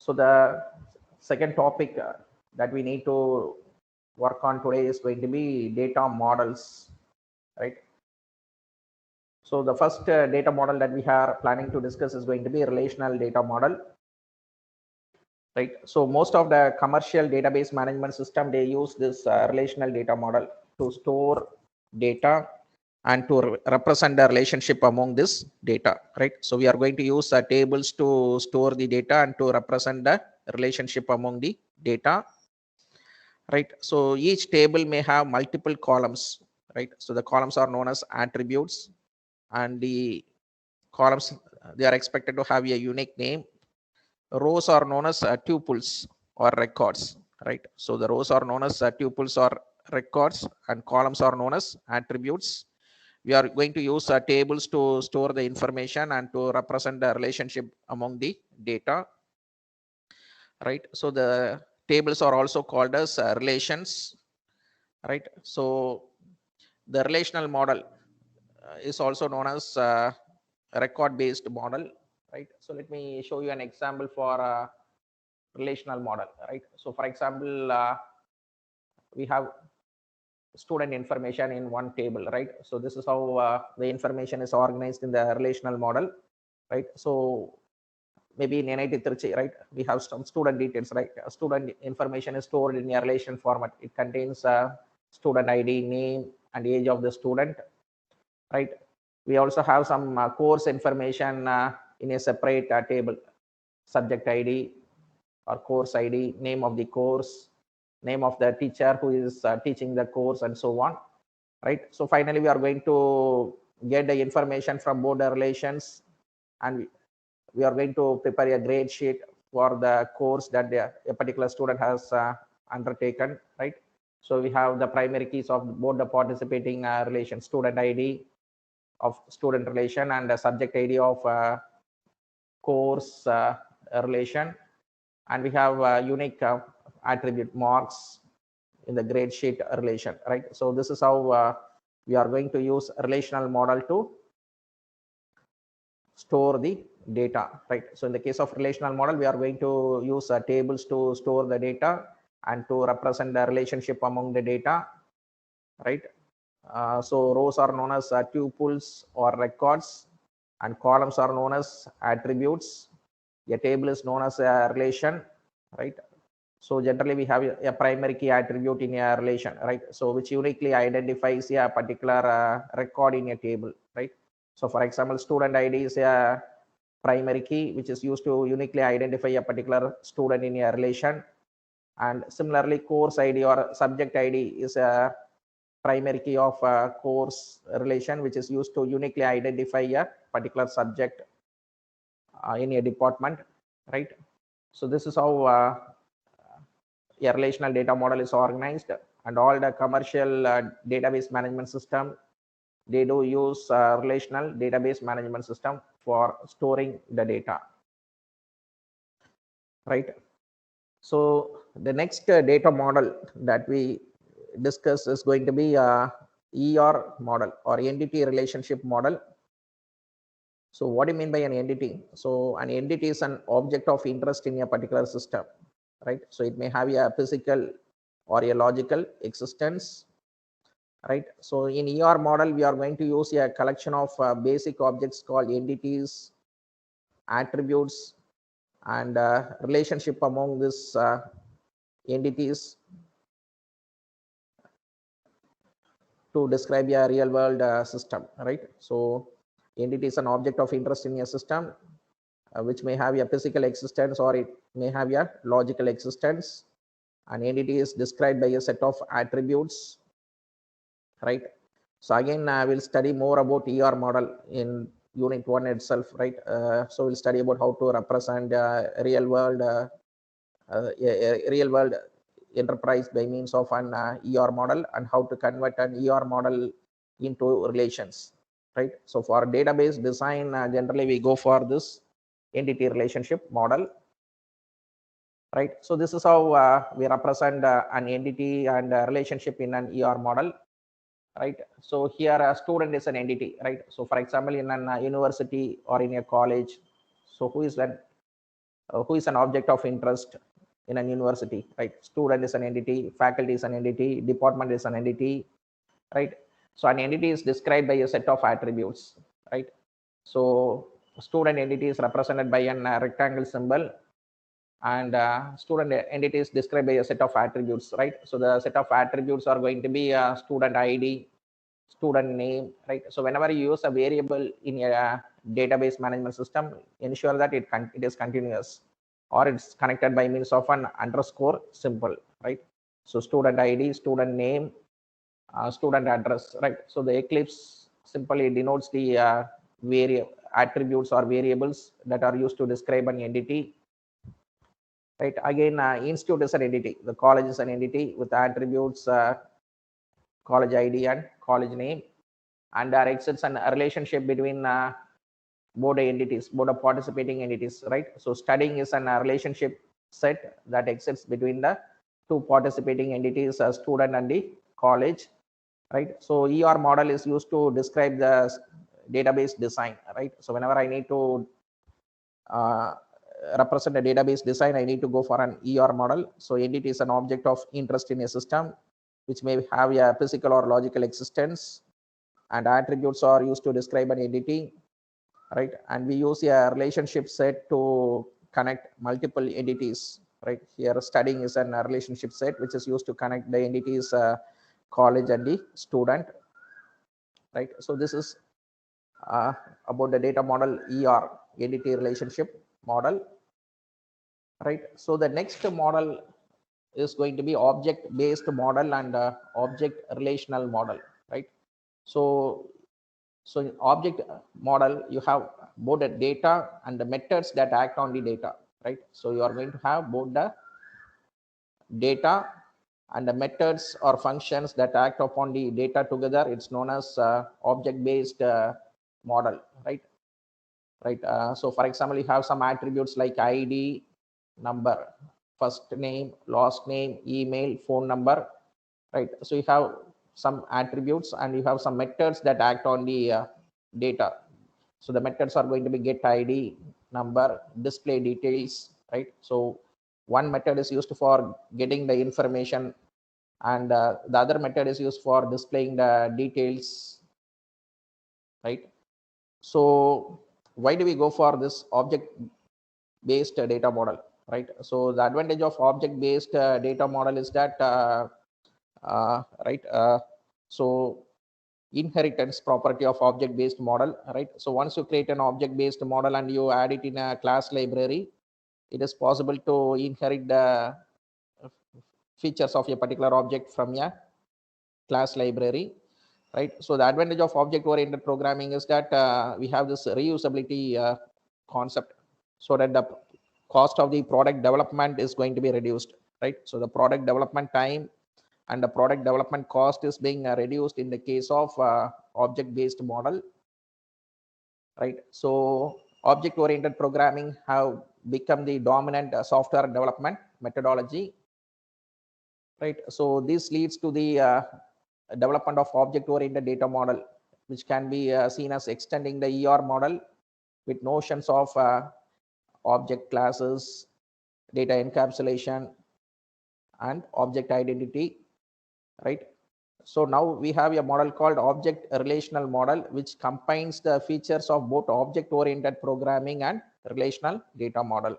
So the second topic that we need to work on today is going to be data models, right? So the first data model that we are planning to discuss is going to be relational data model, right? So most of the commercial database management system, they use this relational data model to store data and to represent the relationship among this data, right? So we are going to use tables to store the data and to represent the relationship among the data, right? So each table may have multiple columns, right? So the columns are known as attributes, and the columns, they are expected to have a unique name. Rows are known as tuples or records, right? So the rows are known as tuples or records, and columns are known as attributes. We are going to use tables to store the information and to represent the relationship among the data, right? So the tables are also called as relations, right? So the relational model is also known as record based model, right? So let me show you an example for a relational model, right? So for example, we have student information in one table, right? So this is how the information is organized in the relational model, right? So maybe in NIT Trichy, right, we have some student details, right? Student information is stored in a relation format. It contains student ID, name, and age of the student, right? We also have some course information in a separate table: subject ID or course ID, name of the course, name of the teacher who is teaching the course, and so on, right? So finally, we are going to get the information from both the relations, and we are going to prepare a grade sheet for the course that a particular student has undertaken, right? So we have the primary keys of both the participating relations: student ID of student relation and the subject ID of course relation, and we have unique attribute marks in the grade sheet relation, right? So this is how we are going to use relational model to store the data, right? So in the case of relational model, we are going to use tables to store the data and to represent the relationship among the data, right? So rows are known as tuples or records, and columns are known as attributes. A table is known as a relation, right? So generally we have a primary key attribute in a relation, right? So which uniquely identifies a particular record in a table, right? So for example, student ID is a primary key which is used to uniquely identify a particular student in a relation. And similarly, course ID or subject ID is a primary key of a course relation which is used to uniquely identify a particular subject in a department, right? So this is how a relational data model is organized, and all the commercial database management system, they do use relational database management system for storing the data, right? So the next data model that we discuss is going to be ER model or entity relationship model. So what do you mean by an entity? So an entity is an object of interest in a particular system, right? So it may have a physical or a logical existence, right? So in ER model, we are going to use a collection of basic objects called entities, attributes, and relationship among these entities to describe a real world system, right? So entity is an object of interest in a system which may have a physical existence or it may have a logical existence. An entity is described by a set of attributes, right? So again, we'll study more about ER model in unit 1 itself, right? So we'll study about how to represent real world a real world enterprise by means of an ER model, and how to convert an ER model into relations, right? So for database design, generally we go for this entity relationship model, right? So this is how we represent an entity and a relationship in an ER model, right? So here a student is an entity, right? So for example, in an university or in a college, so who is that who is an object of interest in an university, right? Student is an entity, faculty is an entity, department is an entity, right? So an entity is described by a set of attributes, right? So student entity is represented by an rectangle symbol, and student entity is described by a set of attributes, right? So the set of attributes are going to be a student ID, student name, right? So whenever you use a variable in a database management system, ensure that it is continuous, or it's connected by means of an underscore symbol, right? So student ID, student name, student address, right? So the Eclipse simply denotes the attributes or variables that are used to describe an entity, right? Again, institute is an entity, the college is an entity with attributes college ID and college name, and there exists a relationship between both entities, both the participating entities, right? So studying is a relationship set that exists between the two participating entities, a student and the college, right? So ER model is used to describe the database design, right? So whenever I need to represent a database design, I need to go for an ER model. So entity is an object of interest in a system which may have a physical or logical existence, and attributes are used to describe an entity, right? And we use a relationship set to connect multiple entities, right? Here studying is a relationship set which is used to connect the entities college and the student, right? So this is about the data model ER, entity relationship model, right? So the next model is going to be object based model and object relational model, right? So in object model, you have both the data and the methods that act on the data, right? So you are going to have both the data and the methods or functions that act upon the data together. It's known as object based model, right? Right. So for example, you have some attributes like ID, number, first name, last name, email, phone number, right? So you have some attributes and you have some methods that act on the data. So the methods are going to be get ID, number, display details, right? So one method is used for getting the information, and the other method is used for displaying the details, right? So why do we go for this object based data model, right? So the advantage of object based data model is that right, so inheritance property of object based model, right? So once you create an object based model and you add it in a class library, it is possible to inherit the features of a particular object from a class library, right? So the advantage of object oriented programming is that we have this reusability concept, so that the cost of the product development is going to be reduced, right? So the product development time and the product development cost is being reduced in the case of object based model, right? So object oriented programming have become the dominant software development methodology, right? So this leads to the development of object oriented data model, which can be seen as extending the ER model with notions of object classes, data encapsulation, and object identity, right? So now we have a model called object relational model, which combines the features of both object oriented programming and relational data model,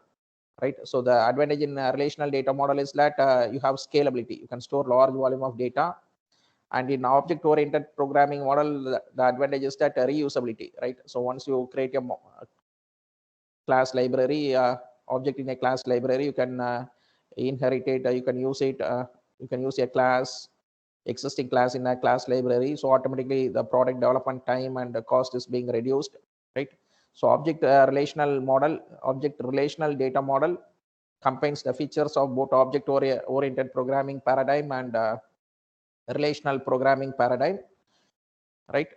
right? So the advantage in relational data model is that you have scalability, you can store large volume of data. And in object oriented programming model, the advantage is that reusability, right? So once you create a class library, object in a class library, you can inherit it, you can use it, you can use a class, existing class in a class library. So automatically the product development time and the cost is being reduced, right? So object relational model, object relational data model combines the features of both object oriented programming paradigm and relational programming paradigm, right?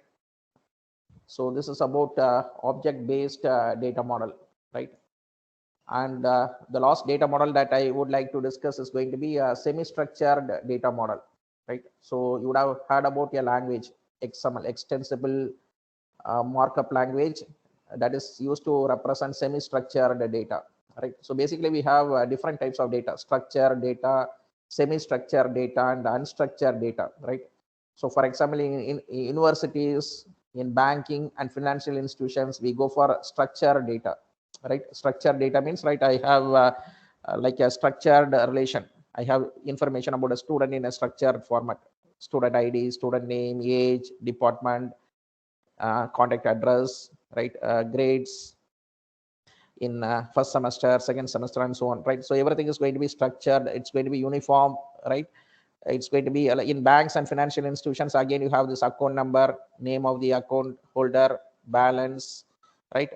So this is about object based data model, right? And the last data model that I would like to discuss is going to be a semi-structured data model, right? So you would have heard about a language, XML, extensible markup language, that is used to represent semi-structured data, right? So basically we have different types of data: structured data, semi-structured data, and unstructured data, right? So for example, in universities, in banking and financial institutions, we go for structured data, right? Structured data means, right, I have like a structured relation. I have information about a student in a structured format: student ID, student name, age, department, contact address, right, grades in first semester, second semester, and so on, right? So everything is going to be structured, it's going to be uniform, right? It's going to be in banks and financial institutions. Again, you have this account number, name of the account holder, balance, right?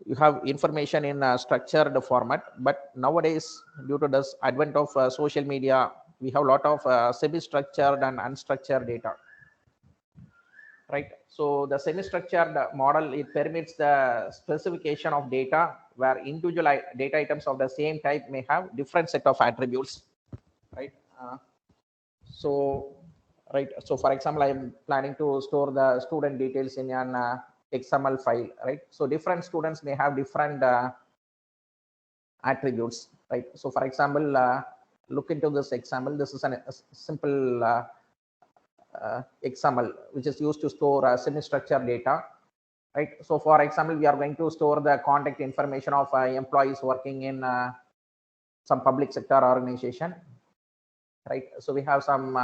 You have information in a structured format. But nowadays, due to this advent of social media, we have a lot of semi-structured and unstructured data, right? So the semi-structured model, it permits the specification of data where individual data items of the same type may have different set of attributes, right? So right, so for example, I am planning to store the student details in an XML file, right? So different students may have different attributes, right? So for example, look into this example. This is a simple XML which is used to store semi-structured data, right? So for example, we are going to store the contact information of employees working in some public sector organization, right? So we have some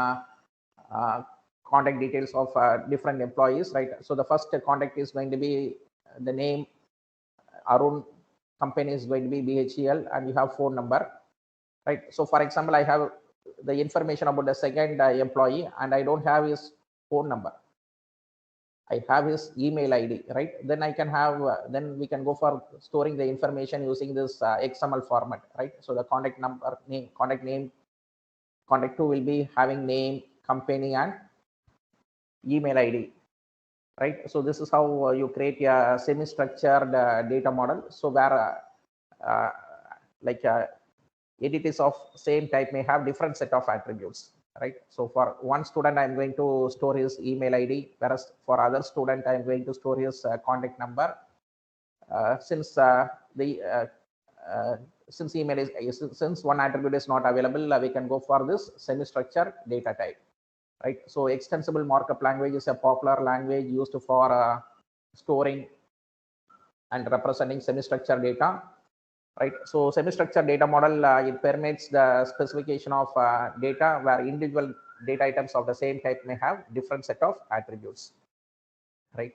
contact details of different employees, right? So the first contact is going to be the name Arun, company is going to be BHEL, and you have phone number, right? So for example, I have the information about the second employee and I don't have his phone number, I have his email ID, right? Then I can have then we can go for storing the information using this XML format, right? So the contact number, name, contact 2 will be having name, company, and email ID, right? So this is how you create a semi-structured data model. So where like entities of same type may have different set of attributes, right? So for one student, I'm going to store his email ID, whereas for other student, I'm going to store his contact number. Since the since email is since one attribute is not available, we can go for this semi-structured data type, right? So extensible markup language is a popular language used for storing and representing semi-structured data, right? So semi-structured data model, it permits the specification of data where individual data items of the same type may have different set of attributes, right?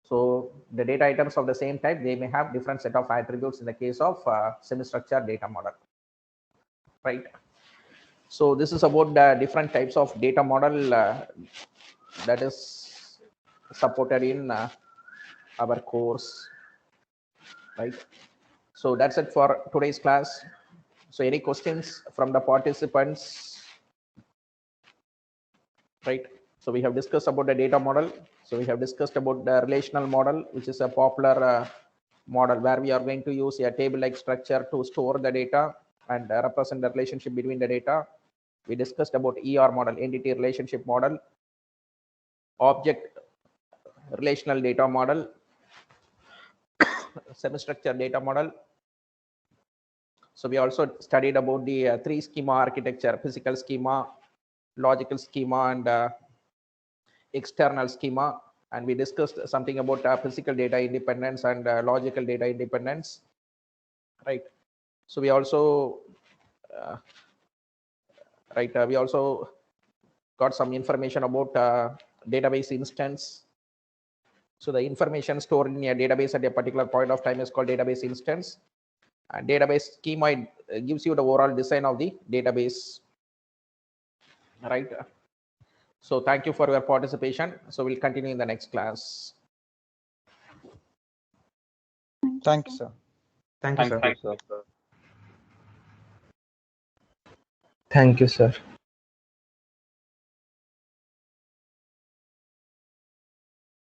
So the data items of the same type, they may have different set of attributes in the case of semi-structured data model, right? So this is about the different types of data model that is supported in our course, right? So that's it for today's class. So any questions from the participants, right? So we have discussed about the data model. So we have discussed about the relational model, which is a popular model where we are going to use a table-like structure to store the data and represent the relationship between the data. We discussed about ER model, entity relationship model, object relational data model, semi-structured data model. So we also studied about the three schema architecture: physical schema, logical schema, and external schema. And we discussed something about physical data independence and logical data independence, right? So we also we also got some information about database instance. So the information stored in a database at a particular point of time is called database instance, and database schema gives you the overall design of the database, right? So thank you for your participation. So we'll continue in the next class. Thank you, sir. Thank you, sir. Thank you, sir.